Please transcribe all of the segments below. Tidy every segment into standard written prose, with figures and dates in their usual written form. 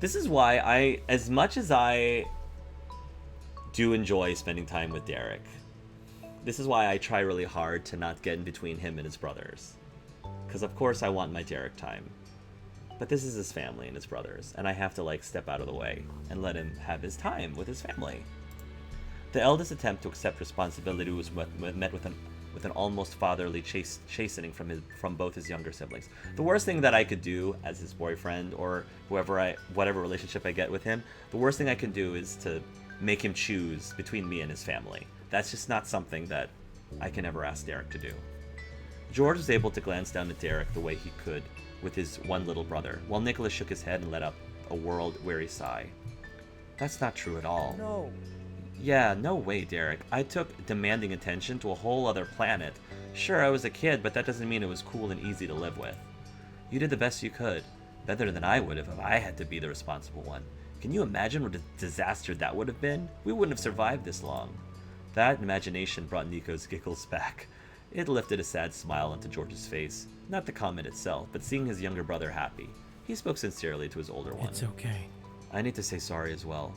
This is why as much as I do enjoy spending time with Derek, this is why I try really hard to not get in between him and his brothers. Because of course I want my Derek time. But this is his family and his brothers, and I have to like step out of the way and let him have his time with his family. The eldest attempt to accept responsibility was met with an almost fatherly chastening from both his younger siblings. The worst thing that I could do as his boyfriend or whatever relationship I get with him, the worst thing I can do is to make him choose between me and his family. That's just not something that I can ever ask Derek to do. George was able to glance down at Derek the way he could with his one little brother, while Nicholas shook his head and let out a world-weary sigh. That's not true at all. No. Yeah, no way, Derek. I took demanding attention to a whole other planet. Sure, I was a kid, but that doesn't mean it was cool and easy to live with. You did the best you could. Better than I would have if I had to be the responsible one. Can you imagine what a disaster that would have been? We wouldn't have survived this long. That imagination brought Nico's giggles back. It lifted a sad smile onto George's face. Not the comment itself, but seeing his younger brother happy. He spoke sincerely to his older one. It's okay. I need to say sorry as well.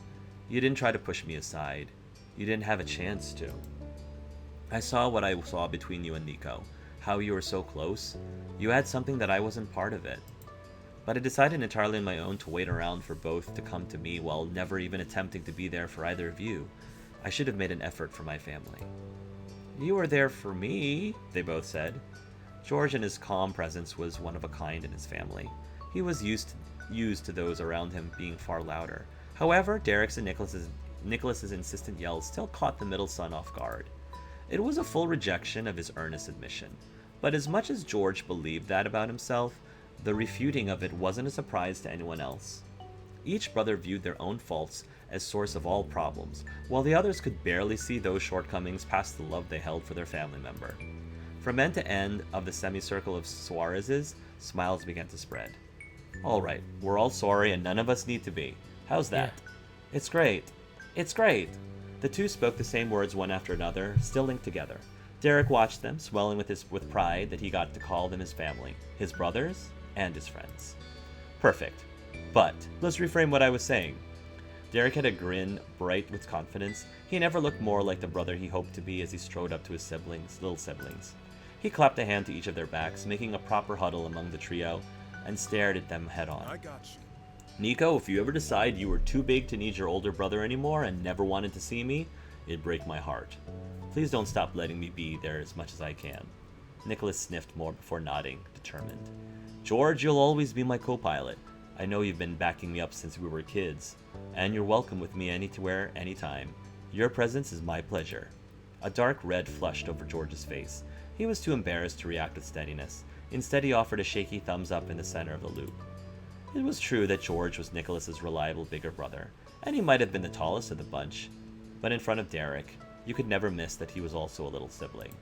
You didn't try to push me aside. You didn't have a chance to. I saw what I saw between you and Nico. How you were so close. You had something that I wasn't part of it. But I decided entirely on my own to wait around for both to come to me while never even attempting to be there for either of you. I should have made an effort for my family. You were there for me, they both said. George in his calm presence was one of a kind in his family. He was used to those around him being far louder. However, Derek's and Nicholas's insistent yells still caught the middle son off guard. It was a full rejection of his earnest admission. But as much as George believed that about himself, the refuting of it wasn't a surprise to anyone else. Each brother viewed their own faults as source of all problems, while the others could barely see those shortcomings past the love they held for their family member. From end to end of the semicircle of Suarez's, smiles began to spread. All right, we're all sorry and none of us need to be. How's that? Yeah. It's great. It's great. The two spoke the same words one after another, still linked together. Derek watched them, swelling with pride that he got to call them his family, his brothers, and his friends. Perfect. But let's reframe what I was saying. Derek had a grin, bright with confidence. He never looked more like the brother he hoped to be as he strode up to his little siblings. He clapped a hand to each of their backs, making a proper huddle among the trio, and stared at them head on. I got you. Nico, if you ever decide you were too big to need your older brother anymore and never wanted to see me, it'd break my heart. Please don't stop letting me be there as much as I can. Nicholas sniffed more before nodding, determined. George, you'll always be my co-pilot. I know you've been backing me up since we were kids, and you're welcome with me anywhere, anytime. Your presence is my pleasure. A dark red flushed over George's face. He was too embarrassed to react with steadiness. Instead, he offered a shaky thumbs up in the center of the loop. It was true that George was Nicholas's reliable bigger brother, and he might have been the tallest of the bunch, but in front of Derek, you could never miss that he was also a little sibling.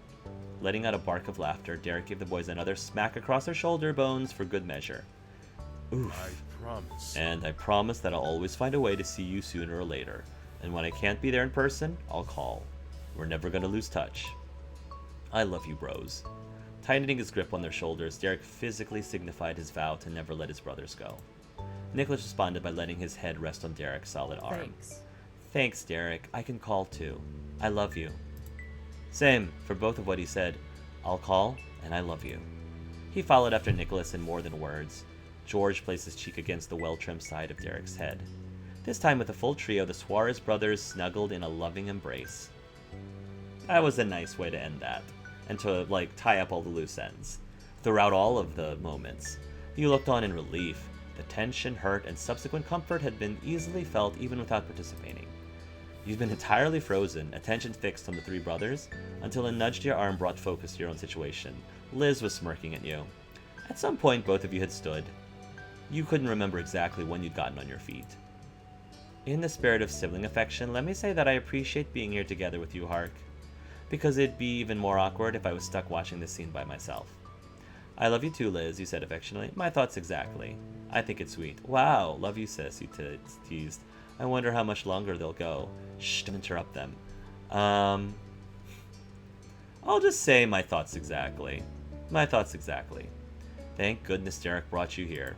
Letting out a bark of laughter, Derek gave the boys another smack across their shoulder bones for good measure. Oof. I promise. And I promise that I'll always find a way to see you sooner or later, and when I can't be there in person, I'll call. We're never gonna lose touch. I love you, bros. Tightening his grip on their shoulders, Derek physically signified his vow to never let his brothers go. Nicholas responded by letting his head rest on Derek's solid arm. Thanks. Thanks, Derek. I can call too. I love you. Same, for both of what he said. I'll call, and I love you. He followed after Nicholas in more than words. George placed his cheek against the well-trimmed side of Derek's head. This time with the full trio, the Suarez brothers snuggled in a loving embrace. That was a nice way to end that, and to, tie up all the loose ends. Throughout all of the moments, he looked on in relief. The tension, hurt, and subsequent comfort had been easily felt even without participating. You've been entirely frozen, attention fixed on the three brothers, until a nudge to your arm brought focus to your own situation. Liz was smirking at you. At some point, both of you had stood. You couldn't remember exactly when you'd gotten on your feet. In the spirit of sibling affection, let me say that I appreciate being here together with you, Hark. Because it'd be even more awkward if I was stuck watching this scene by myself. I love you too, Liz, you said affectionately. My thoughts exactly. I think it's sweet. Wow, love you, sis, you teased. I wonder how much longer they'll go. Shh, don't interrupt them. I'll just say my thoughts exactly. My thoughts exactly. Thank goodness Derek brought you here.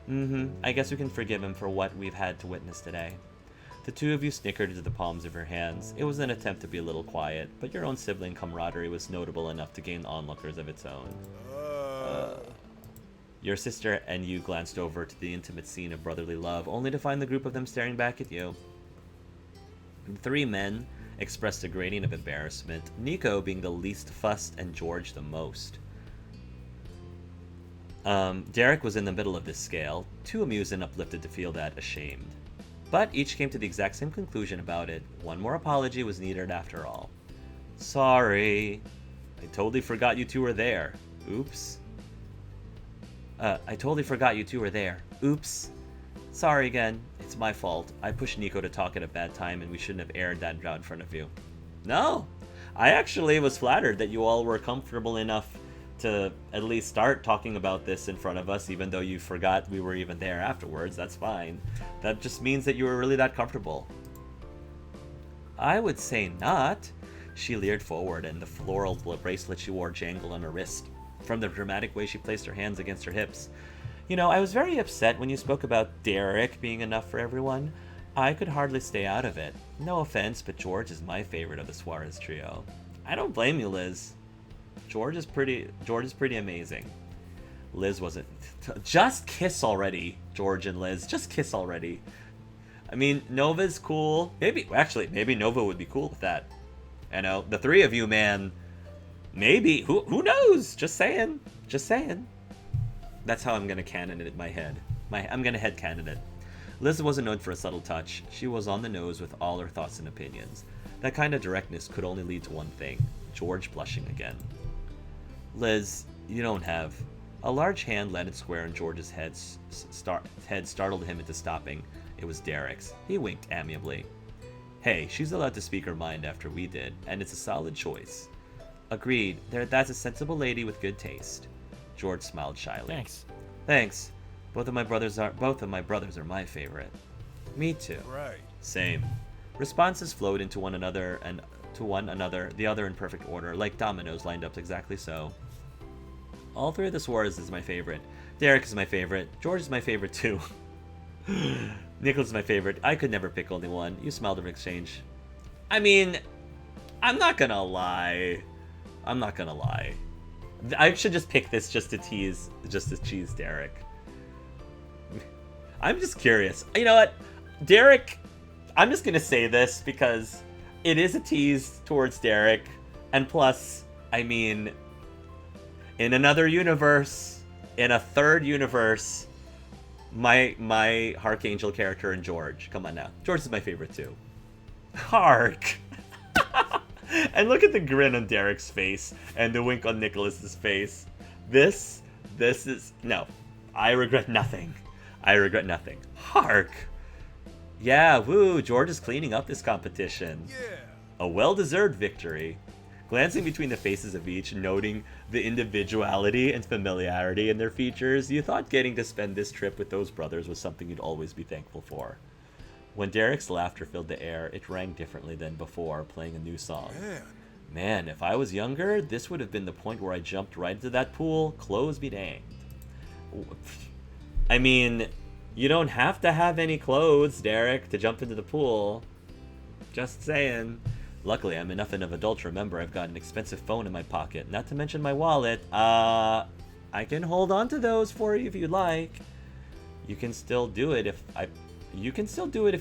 I guess we can forgive him for what we've had to witness today. The two of you snickered into the palms of your hands. It was an attempt to be a little quiet, but your own sibling camaraderie was notable enough to gain onlookers of its own. Your sister and you glanced over to the intimate scene of brotherly love, only to find the group of them staring back at you. The three men expressed a gradient of embarrassment, Nico being the least fussed and George the most. Derek was in the middle of this scale, too amused and uplifted to feel that ashamed. But each came to the exact same conclusion about it. One more apology was needed after all. Sorry. I totally forgot you two were there. Oops. I totally forgot you two were there. Oops. Sorry again. It's my fault. I pushed Nico to talk at a bad time and we shouldn't have aired that out in front of you. No. I actually was flattered that you all were comfortable enough to at least start talking about this in front of us, even though you forgot we were even there afterwards. That's fine. That just means that you were really that comfortable. I would say not. She leered forward, and the floral bracelet she wore jangled on her wrist. From the dramatic way she placed her hands against her hips. You know, I was very upset when you spoke about Derek being enough for everyone. I could hardly stay out of it. No offense, but George is my favorite of the Suarez trio. I don't blame you, Liz. George is pretty amazing. Liz wasn't. Just kiss already, George and Liz. Just kiss already. I mean, Nova's cool. Maybe Nova would be cool with that. You know, the three of you, man. Maybe. Who knows? Just saying. Just saying. That's how I'm gonna canon it in my head. I'm gonna headcanon it. Liz wasn't known for a subtle touch. She was on the nose with all her thoughts and opinions. That kind of directness could only lead to one thing. George blushing again. Liz, you don't have. A large hand landed square on George's head, startled him into stopping. It was Derek's. He winked amiably. Hey, she's allowed to speak her mind after we did, and it's a solid choice. Agreed. That's a sensible lady with good taste. George smiled shyly. Thanks. Both of my brothers are my favorite. Me too. Right. Same. Responses flowed into one another, the other in perfect order, like dominoes lined up exactly so. All three of the Suarez is my favorite. Derek is my favorite. George is my favorite too. Nicholas is my favorite. I could never pick only one. You smiled in exchange. I mean, I'm not gonna lie. I should just pick this just to tease Derek. I'm just curious. You know what? Derek, I'm just gonna say this because it is a tease towards Derek, and plus, I mean, in another universe, in a third universe, my Archangel character and George. Come on now. George is my favorite too. Hark! And look at the grin on Derek's face and the wink on Nicholas's face. This is... No. I regret nothing. Hark! Yeah, woo, George is cleaning up this competition. Yeah. A well-deserved victory. Glancing between the faces of each, noting the individuality and familiarity in their features, you thought getting to spend this trip with those brothers was something you'd always be thankful for. When Derek's laughter filled the air, it rang differently than before, playing a new song. Man, if I was younger, this would have been the point where I jumped right into that pool, clothes be danged. I mean, you don't have to have any clothes, Derek, to jump into the pool. Just saying. Luckily, I'm enough of an adult to remember I've got an expensive phone in my pocket, not to mention my wallet. I can hold on to those for you if you'd like. You can still do it if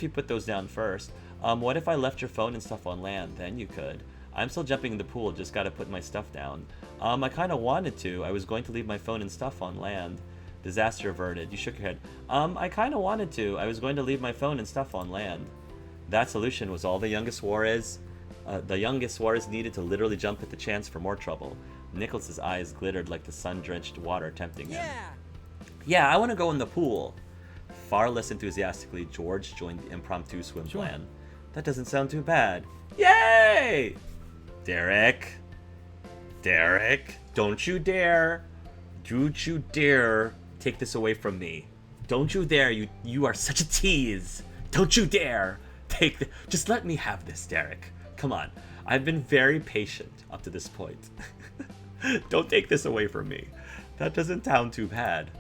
you put those down first. What if I left your phone and stuff on land? Then you could. I'm still jumping in the pool, just gotta put my stuff down. I kinda wanted to. I was going to leave my phone and stuff on land. Disaster averted. You shook your head. I kinda wanted to. I was going to leave my phone and stuff on land. That solution was all the youngest Suarez needed to literally jump at the chance for more trouble. Nicholas's eyes glittered like the sun-drenched water tempting him. Yeah, I want to go in the pool. Far less enthusiastically, George joined the impromptu swim plan. That doesn't sound too bad. Yay! Derek, don't you dare take this away from me. Don't you dare, you are such a tease. Don't you dare just let me have this, Derek. Come on, I've been very patient up to this point. Don't take this away from me. That doesn't sound too bad.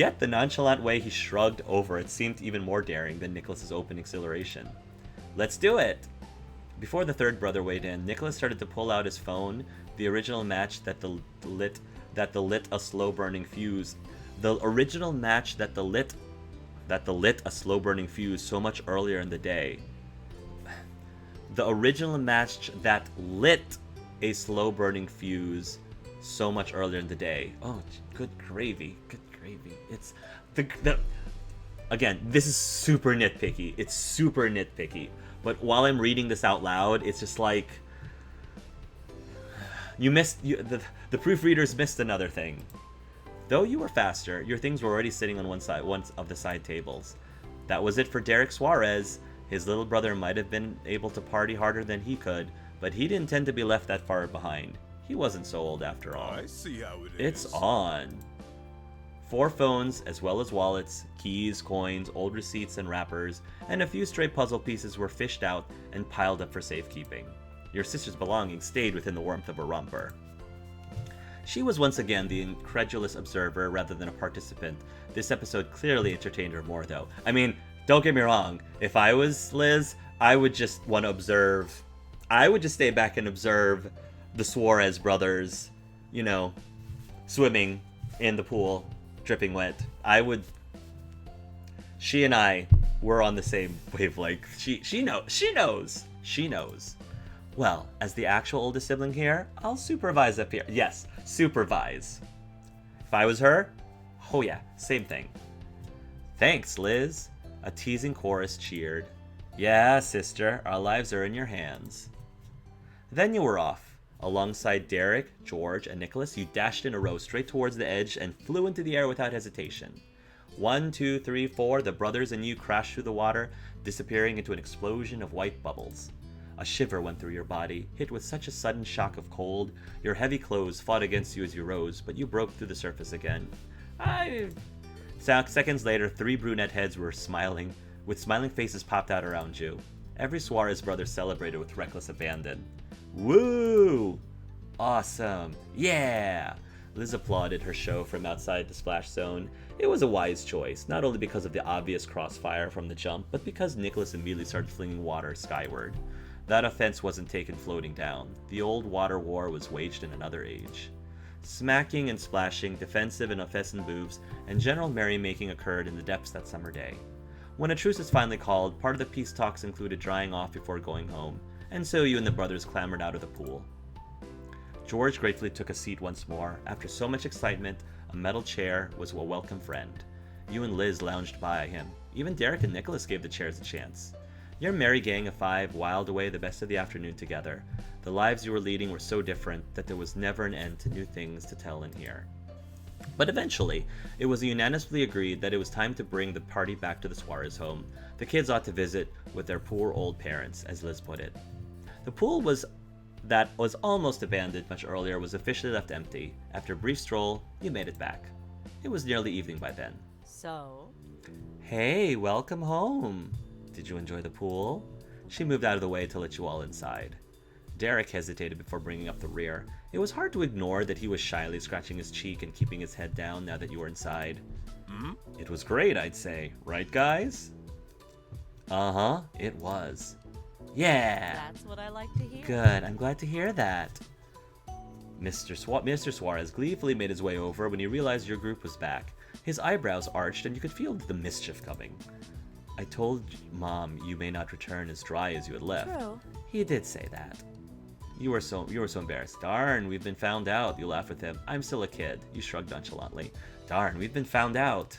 Yet the nonchalant way he shrugged over it seemed even more daring than Nicholas's open exhilaration. Let's do it! Before the third brother weighed in, Nicholas started to pull out his phone, the original match that lit a slow-burning fuse. The original match that lit a slow-burning fuse so much earlier in the day. The original match that lit a slow-burning fuse so much earlier in the day. Oh, good gravy. Good gravy. It's again, this is super nitpicky. It's super nitpicky. But while I'm reading this out loud, it's just like the proofreaders missed another thing. Though you were faster, your things were already sitting on one of the side tables. That was it for Derek Suarez. His little brother might have been able to party harder than he could, but he didn't tend to be left that far behind. He wasn't so old after all. I see how it is. It's on. 4 phones, as well as wallets, keys, coins, old receipts and wrappers, and a few stray puzzle pieces were fished out and piled up for safekeeping. Your sister's belongings stayed within the warmth of her romper. She was once again the incredulous observer rather than a participant. This episode clearly entertained her more, though. I mean, don't get me wrong. If I was Liz, I would just want to observe. I would just stay back and observe the Suarez brothers, swimming in the pool, dripping wet. She and I were on the same wavelength. She knows. Well, as the actual oldest sibling here, I'll supervise up here. Yes, supervise. If I was her, oh yeah, same thing. Thanks, Liz. A teasing chorus cheered. Yeah, sister, our lives are in your hands. Then you were off. Alongside Derek, George, and Nicholas, you dashed in a row straight towards the edge and flew into the air without hesitation. 1, 2, 3, 4, the brothers and you crashed through the water, disappearing into an explosion of white bubbles. A shiver went through your body, hit with such a sudden shock of cold. Your heavy clothes fought against you as you rose, but you broke through the surface again. Seconds later, 3 brunette heads were smiling, with smiling faces popped out around you. Every Suarez brother celebrated with reckless abandon. Woo! Awesome! Yeah! Liz applauded her show from outside the splash zone. It was a wise choice, not only because of the obvious crossfire from the jump, but because Nicholas immediately started flinging water skyward. That offense wasn't taken floating down. The old water war was waged in another age. Smacking and splashing, defensive and offensive moves, and general merrymaking occurred in the depths that summer day. When a truce was finally called, part of the peace talks included drying off before going home, and so you and the brothers clambered out of the pool. George gratefully took a seat once more. After so much excitement, a metal chair was a welcome friend. You and Liz lounged by him. Even Derek and Nicholas gave the chairs a chance. Your merry gang of 5 whiled away the best of the afternoon together. The lives you were leading were so different that there was never an end to new things to tell and hear. But eventually, it was unanimously agreed that it was time to bring the party back to the Suarez home. The kids ought to visit with their poor old parents, as Liz put it. The pool that was almost abandoned much earlier was officially left empty. After a brief stroll, you made it back. It was nearly evening by then. So? Hey, welcome home. Did you enjoy the pool? She moved out of the way to let you all inside. Derek hesitated before bringing up the rear. It was hard to ignore that he was shyly scratching his cheek and keeping his head down now that you were inside. It was great, I'd say. Right, guys? Uh-huh, it was. Yeah! That's what I like to hear. Good, I'm glad to hear that. Mr. Suarez gleefully made his way over when he realized your group was back. His eyebrows arched and you could feel the mischief coming. I told Mom you may not return as dry as you had left. True. He did say that. You were so embarrassed. Darn, we've been found out. You laughed with him. I'm still a kid. You shrugged nonchalantly. Darn, we've been found out.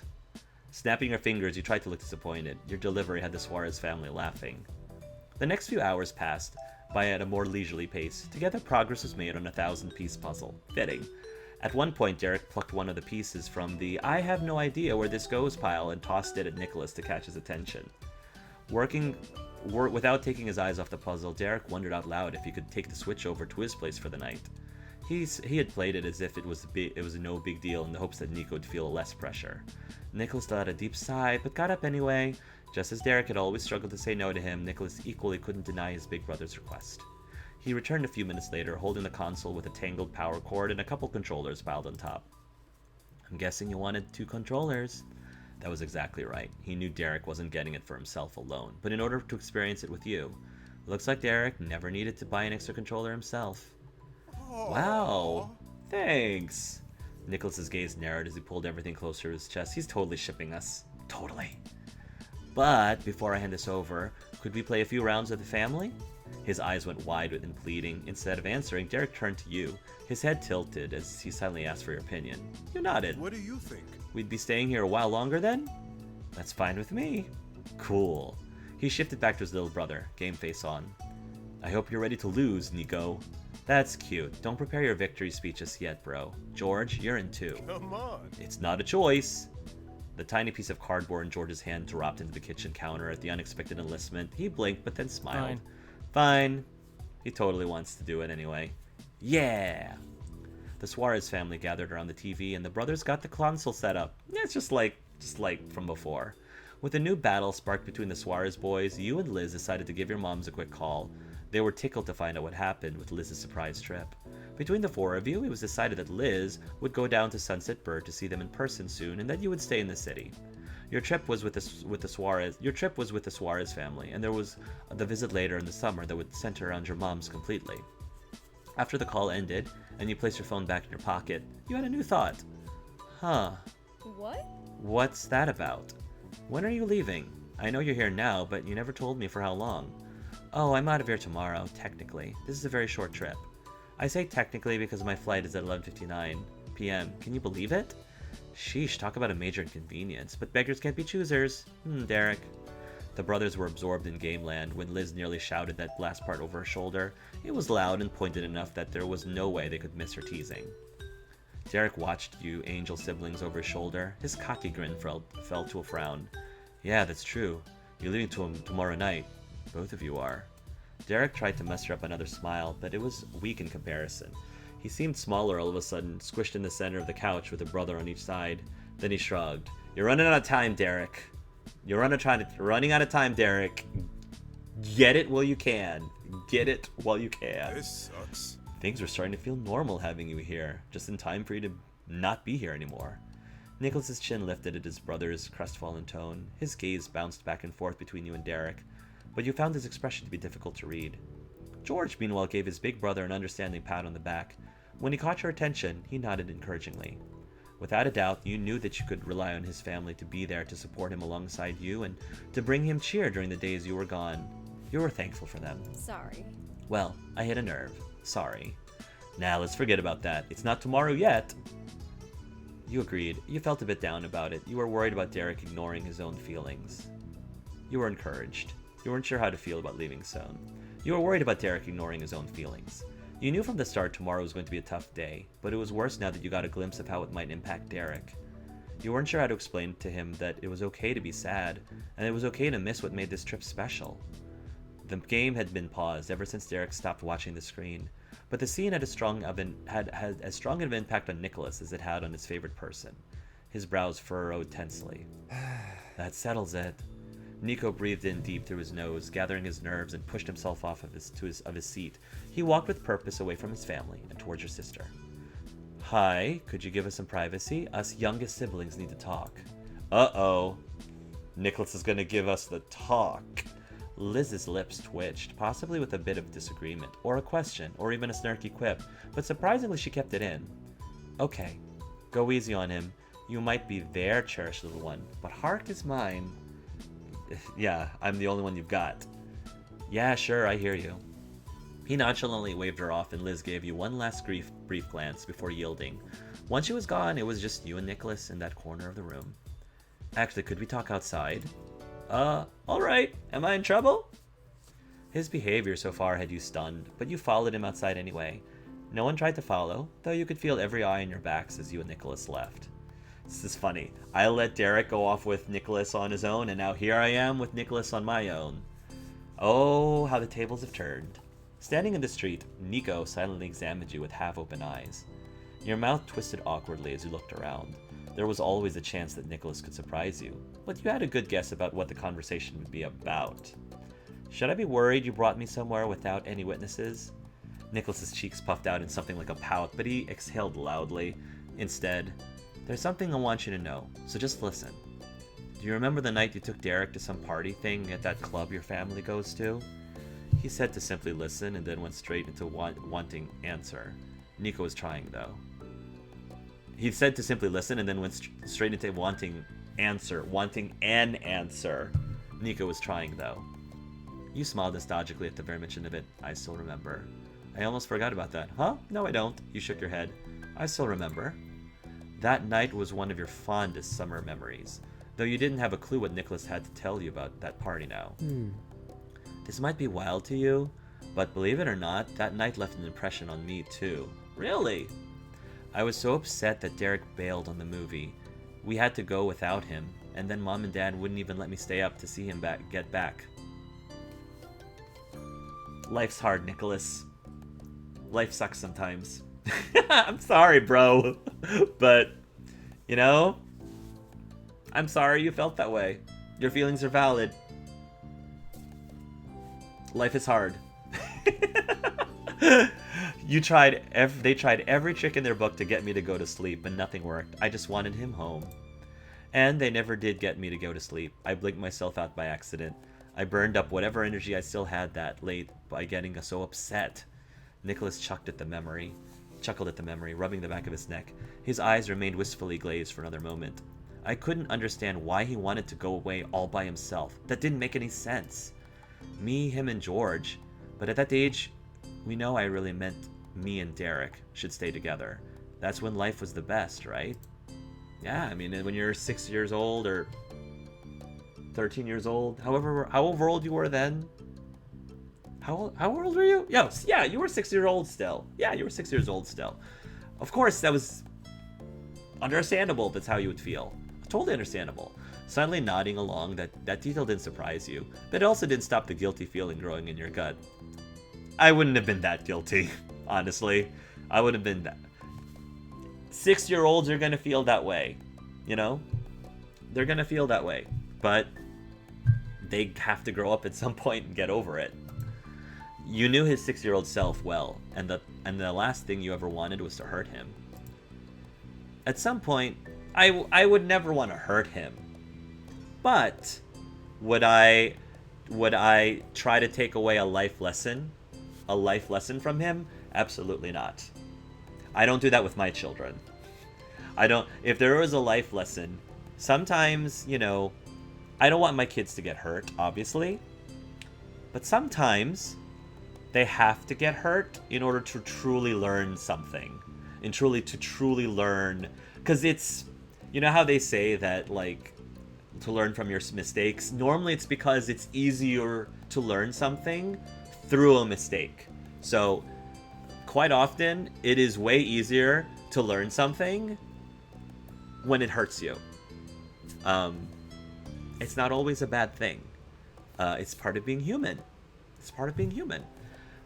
Snapping your fingers, you tried to look disappointed. Your delivery had the Suarez family laughing. The next few hours passed by at a more leisurely pace. Together, progress was made on a 1,000-piece puzzle. Fitting. At one point, Derek plucked one of the pieces from the I have no idea where this goes pile and tossed it at Nicholas to catch his attention. Without taking his eyes off the puzzle, Derek wondered out loud if he could take the Switch over to his place for the night. He had played it as if it was no big deal in the hopes that Nico would feel less pressure. Nicholas let out a deep sigh, but got up anyway. Just as Derek had always struggled to say no to him, Nicholas equally couldn't deny his big brother's request. He returned a few minutes later, holding the console with a tangled power cord and a couple controllers piled on top. I'm guessing you wanted 2 controllers. That was exactly right. He knew Derek wasn't getting it for himself alone, but in order to experience it with you. Looks like Derek never needed to buy an extra controller himself. Aww. Wow. Thanks. Nicholas's gaze narrowed as he pulled everything closer to his chest. He's totally shipping us. Totally. But before I hand this over, could we play a few rounds with the family? His eyes went wide with pleading. Instead of answering, Derek turned to you. His head tilted as he silently asked for your opinion. You nodded. What do you think? We'd be staying here a while longer then? That's fine with me. Cool. He shifted back to his little brother, game face on. I hope you're ready to lose, Nico. That's cute. Don't prepare your victory speech just yet, bro. George, you're in too. Come on. It's not a choice. The tiny piece of cardboard in George's hand dropped into the kitchen counter at the unexpected enlistment. He blinked but then smiled. Fine. He totally wants to do it anyway. Yeah! The Suarez family gathered around the TV and the brothers got the console set up. Yeah, it's just like from before. With a new battle sparked between the Suarez boys, you and Liz decided to give your moms a quick call. They were tickled to find out what happened with Liz's surprise trip. Between the 4 of you, it was decided that Liz would go down to Sunset Bird to see them in person soon and that you would stay in the city. Your trip was with the Suarez family, and there was the visit later in the summer that would center around your moms completely. After the call ended, and you placed your phone back in your pocket, you had a new thought. Huh. What? What's that about? When are you leaving? I know you're here now, but you never told me for how long. Oh, I'm out of here tomorrow, technically. This is a very short trip. I say technically because my flight is at 11:59 p.m. Can you believe it? Sheesh, talk about a major inconvenience. But beggars can't be choosers. Derek. The brothers were absorbed in gameland when Liz nearly shouted that last part over her shoulder. It was loud and pointed enough that there was no way they could miss her teasing. Derek watched you angel siblings over his shoulder. His cocky grin fell to a frown. Yeah, that's true. You're leaving tomorrow night. Both of you are. Derek tried to muster up another smile, but it was weak in comparison. He seemed smaller all of a sudden, squished in the center of the couch with a brother on each side. Then he shrugged. You're running out of time, Derek. You're running out of time, Derek. Get it while you can. Get it while you can. This sucks. Things were starting to feel normal having you here, just in time for you to not be here anymore. Nicholas's chin lifted at his brother's crestfallen tone. His gaze bounced back and forth between you and Derek, but you found his expression to be difficult to read. George, meanwhile, gave his big brother an understanding pat on the back. When he caught your attention, he nodded encouragingly. Without a doubt, you knew that you could rely on his family to be there to support him alongside you and to bring him cheer during the days you were gone. You were thankful for them. Sorry. Well, I hit a nerve. Sorry. Now, let's forget about that. It's not tomorrow yet. You agreed. You felt a bit down about it. You were worried about Derek ignoring his own feelings. You were encouraged. You weren't sure how to feel about leaving soon. You were worried about Derek ignoring his own feelings. You knew from the start tomorrow was going to be a tough day, but it was worse now that you got a glimpse of how it might impact Derek. You weren't sure how to explain to him that it was okay to be sad, and it was okay to miss what made this trip special. The game had been paused ever since Derek stopped watching the screen, but the scene had as strong of an impact on Nicholas as it had on his favorite person. His brows furrowed tensely. That settles it. Nico breathed in deep through his nose, gathering his nerves, and pushed himself off of his seat. He walked with purpose away from his family and towards your sister. Hi, could you give us some privacy? Us youngest siblings need to talk. Uh-oh. Nicholas is gonna give us the talk. Liz's lips twitched, possibly with a bit of disagreement, or a question, or even a snarky quip, but surprisingly she kept it in. Okay, go easy on him. You might be their cherished little one, but heart is mine. Yeah, I'm the only one you've got. Yeah, sure, I hear you. He nonchalantly waved her off, and Liz gave you one last brief glance before yielding. Once she was gone, it was just you and Nicholas in that corner of the room. Actually, could we talk outside? Alright. Am I in trouble? His behavior so far had you stunned, but you followed him outside anyway. No one tried to follow, though you could feel every eye on your backs as you and Nicholas left. This is funny. I let Derek go off with Nicholas on his own, and now here I am with Nicholas on my own. Oh, how the tables have turned. Standing in the street, Nico silently examined you with half-open eyes. Your mouth twisted awkwardly as you looked around. There was always a chance that Nicholas could surprise you, but you had a good guess about what the conversation would be about. Should I be worried you brought me somewhere without any witnesses? Nicholas's cheeks puffed out in something like a pout, but he exhaled loudly. Instead, There's something I want you to know, so just listen. Do you remember the night you took Derek to some party thing at that club your family goes to? He said to simply listen and then went straight into wanting answer. Nico was trying, though. He said to simply listen and then went straight into wanting an answer. Nico was trying, though. You smiled nostalgically at the very mention of it. I still remember. I almost forgot about that. Huh? No, I don't. You shook your head. I still remember. That night was one of your fondest summer memories, though you didn't have a clue what Nicholas had to tell you about that party now. This might be wild to you, but believe it or not, that night left an impression on me too. Really? I was so upset that Derek bailed on the movie. We had to go without him, and then Mom and Dad wouldn't even let me stay up to see him get back. Life's hard, Nicholas. Life sucks sometimes. I'm sorry, bro. But, you know, I'm sorry you felt that way. Your feelings are valid. Life is hard. They tried every trick in their book to get me to go to sleep, but nothing worked. I just wanted him home. And they never did get me to go to sleep. I blinked myself out by accident. I burned up whatever energy I still had that late by getting so upset. Nicholas chuckled at the memory, rubbing the back of his neck. His eyes remained wistfully glazed for another moment. I couldn't understand why he wanted to go away all by himself. That didn't make any sense. Me, him, and George. But at that age, we know I really meant me and Derek should stay together. That's when life was the best, right? Yeah, I mean, when you're 6 years old or 13 years old, however old you were then. How old were you? Yes, yeah, you were 6 years old still. Yeah, you were 6 years old still. Of course, that was understandable if that's how you would feel. Totally understandable. Suddenly nodding along, that detail didn't surprise you, but it also didn't stop the guilty feeling growing in your gut. I wouldn't have been that guilty, honestly. I would have been that. 6-year-olds are gonna feel that way, you know? They're gonna feel that way, but they have to grow up at some point and get over it. You knew his 6-year-old self well, and the last thing you ever wanted was to hurt him. At some point, I would never want to hurt him. But would I try to take away a life lesson from him? Absolutely not. I don't do that with my children. I don't. If there was a life lesson, sometimes, you know, I don't want my kids to get hurt, obviously. But sometimes they have to get hurt in order to truly learn something. And truly learn. Because it's, you know how they say that, like, to learn from your mistakes? Normally it's because it's easier to learn something through a mistake. So, quite often, it is way easier to learn something when it hurts you. It's not always a bad thing. It's part of being human.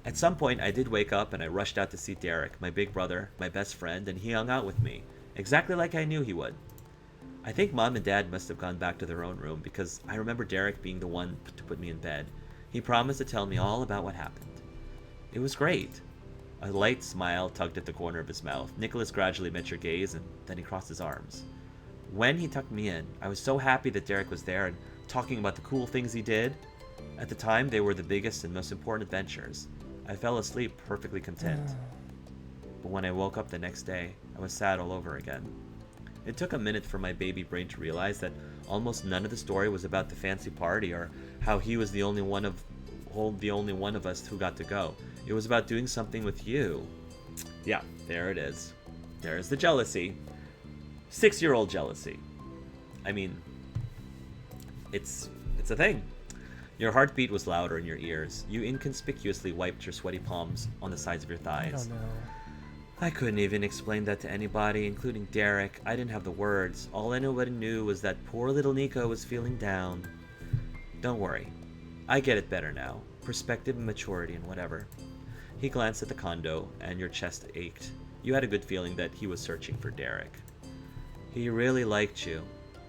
At some point, I did wake up and I rushed out to see Derek, my big brother, my best friend, and he hung out with me, exactly like I knew he would. I think Mom and Dad must have gone back to their own room because I remember Derek being the one to put me in bed. He promised to tell me all about what happened. It was great. A light smile tugged at the corner of his mouth. Nicholas gradually met your gaze, and then he crossed his arms. When he tucked me in, I was so happy that Derek was there and talking about the cool things he did. At the time, they were the biggest and most important adventures. I fell asleep perfectly content. But when I woke up the next day, I was sad all over again. It took a minute for my baby brain to realize that almost none of the story was about the fancy party or how he was the only one of us who got to go. It was about doing something with you. Yeah, there it is. There's the jealousy. 6-year-old jealousy. I mean, it's a thing. Your heartbeat was louder in your ears. You inconspicuously wiped your sweaty palms on the sides of your thighs. I don't know. I couldn't even explain that to anybody, including Derek. I didn't have the words. All anybody knew was that poor little Nico was feeling down. Don't worry. I get it better now. Perspective and maturity and whatever. He glanced at the condo, and your chest ached. You had a good feeling that he was searching for Derek. He really liked you.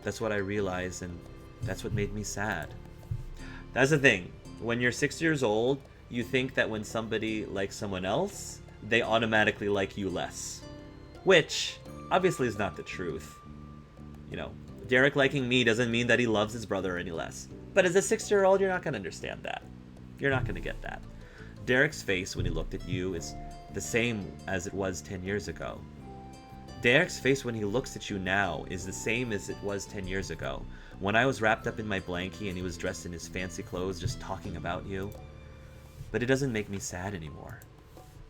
That's what I realized, and that's what made me sad. That's the thing. When you're 6 years old, you think that when somebody likes someone else, they automatically like you less. Which, obviously, is not the truth. You know, Derek liking me doesn't mean that he loves his brother any less. But as a 6-year-old, you're not going to understand that. You're not going to get that. Derek's face when he looked at you is the same as it was 10 years ago. Derek's face when he looks at you now is the same as it was 10 years ago, when I was wrapped up in my blankie and he was dressed in his fancy clothes just talking about you. But it doesn't make me sad anymore.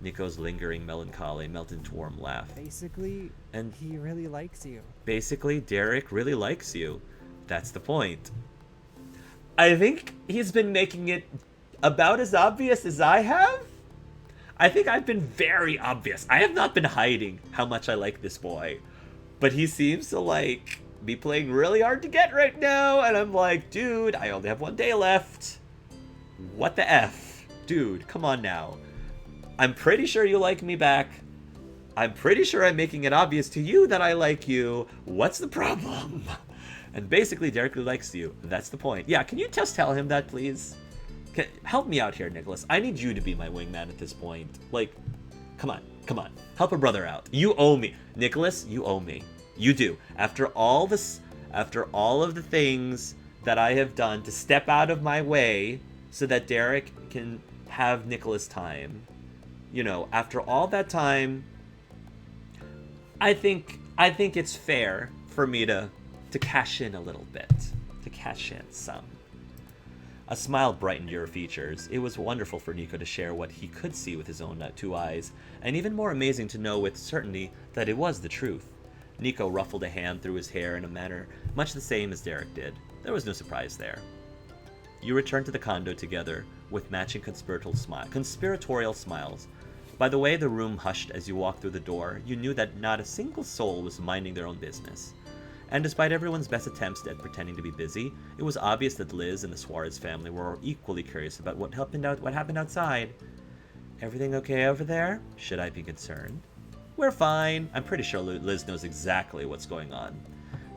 Nico's lingering melancholy melted into a warm laugh. Basically, And he really likes you. basically, Derek really likes you. That's the point. I think he's been making it about as obvious as I have. I think I've been very obvious. I have not been hiding how much I like this boy. But he seems to like be playing really hard to get right now. And I'm like, dude, I only have 1 day left. What the F? Dude, come on now. I'm pretty sure you like me back. I'm pretty sure I'm making it obvious to you that I like you. What's the problem? And basically, Derek really likes you. That's the point. Yeah, can you just tell him that, please? Help me out here, Nicholas. I need you to be my wingman at this point. Like, come on. Help a brother out. You owe me. Nicholas, you owe me. You do. After all of the things that I have done to step out of my way so that Derek can have Nicholas time, you know, after all that time, I think it's fair for me to cash in a little bit. To cash in some. A smile brightened your features. It was wonderful for Nico to share what he could see with his own 2 eyes, and even more amazing to know with certainty that it was the truth. Nico ruffled a hand through his hair in a manner much the same as Derek did. There was no surprise there. You returned to the condo together with matching conspiratorial smiles. By the way the room hushed as you walked through the door, you knew that not a single soul was minding their own business. And despite everyone's best attempts at pretending to be busy, it was obvious that Liz and the Suarez family were equally curious about what happened outside. Everything okay over there? Should I be concerned? We're fine. I'm pretty sure Liz knows exactly what's going on.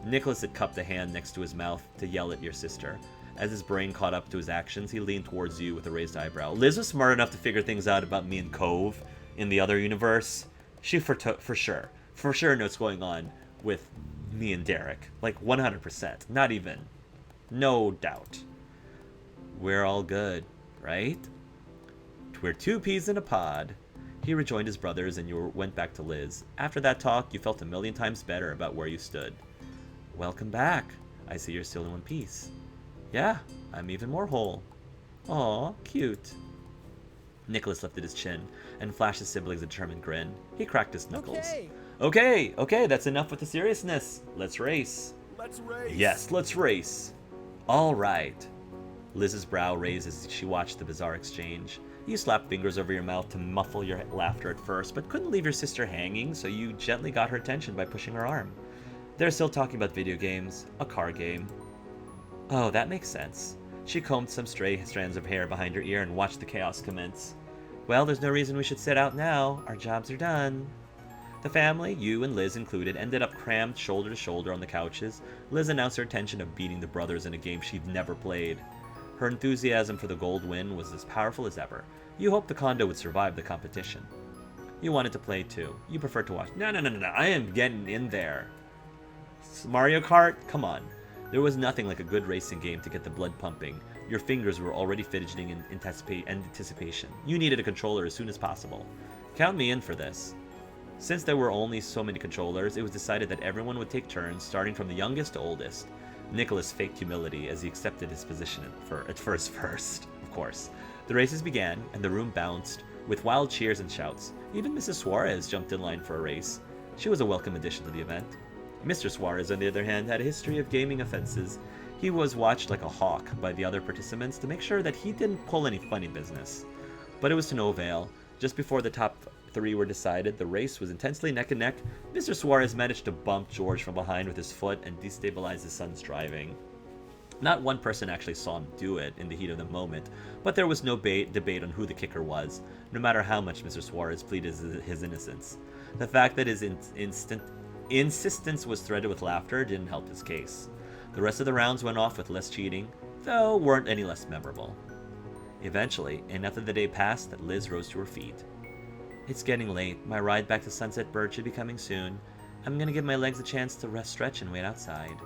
Nicholas had cupped a hand next to his mouth to yell at your sister. As his brain caught up to his actions, he leaned towards you with a raised eyebrow. Liz was smart enough to figure things out about me and Cove in the other universe. She for sure knows what's going on with me and Derek. Like 100%. Not even. No doubt. We're all good, right? We're 2 peas in a pod. He rejoined his brothers and you went back to Liz. After that talk, you felt a million times better about where you stood. Welcome back. I see you're still in one piece. Yeah, I'm even more whole. Aw, cute. Nicholas lifted his chin and flashed his siblings a determined grin. He cracked his knuckles. Okay, that's enough with the seriousness. Let's race. Let's race. Yes, let's race. All right. Liz's brow raised as she watched the bizarre exchange. You slapped fingers over your mouth to muffle your laughter at first, but couldn't leave your sister hanging, so you gently got her attention by pushing her arm. They're still talking about video games, a car game. Oh, that makes sense. She combed some stray strands of hair behind her ear and watched the chaos commence. Well, there's no reason we should sit out now. Our jobs are done. The family, you and Liz included, ended up crammed shoulder to shoulder on the couches. Liz announced her intention of beating the brothers in a game she'd never played. Her enthusiasm for the gold win was as powerful as ever. You hoped the condo would survive the competition. You wanted to play too. You preferred to watch. No. I am getting in there. Mario Kart? Come on. There was nothing like a good racing game to get the blood pumping. Your fingers were already fidgeting in anticipation. You needed a controller as soon as possible. Count me in for this. Since there were only so many controllers, it was decided that everyone would take turns, starting from the youngest to oldest. Nicholas faked humility as he accepted his position at first, of course. The races began, and the room bounced, with wild cheers and shouts. Even Mrs. Suarez jumped in line for a race. She was a welcome addition to the event. Mr. Suarez, on the other hand, had a history of gaming offenses. He was watched like a hawk by the other participants to make sure that he didn't pull any funny business. But it was to no avail. Just before the top 3 were decided, the race was intensely neck and neck. Mr. Suarez managed to bump George from behind with his foot and destabilize his son's driving. Not one person actually saw him do it in the heat of the moment, but there was no debate on who the kicker was, no matter how much Mr. Suarez pleaded his innocence. The fact that his insistence was threaded with laughter didn't help his case. The rest of the rounds went off with less cheating, though weren't any less memorable. Eventually, enough of the day passed that Liz rose to her feet. It's getting late. My ride back to Sunset Bird should be coming soon. I'm gonna give my legs a chance to rest, stretch, and wait outside.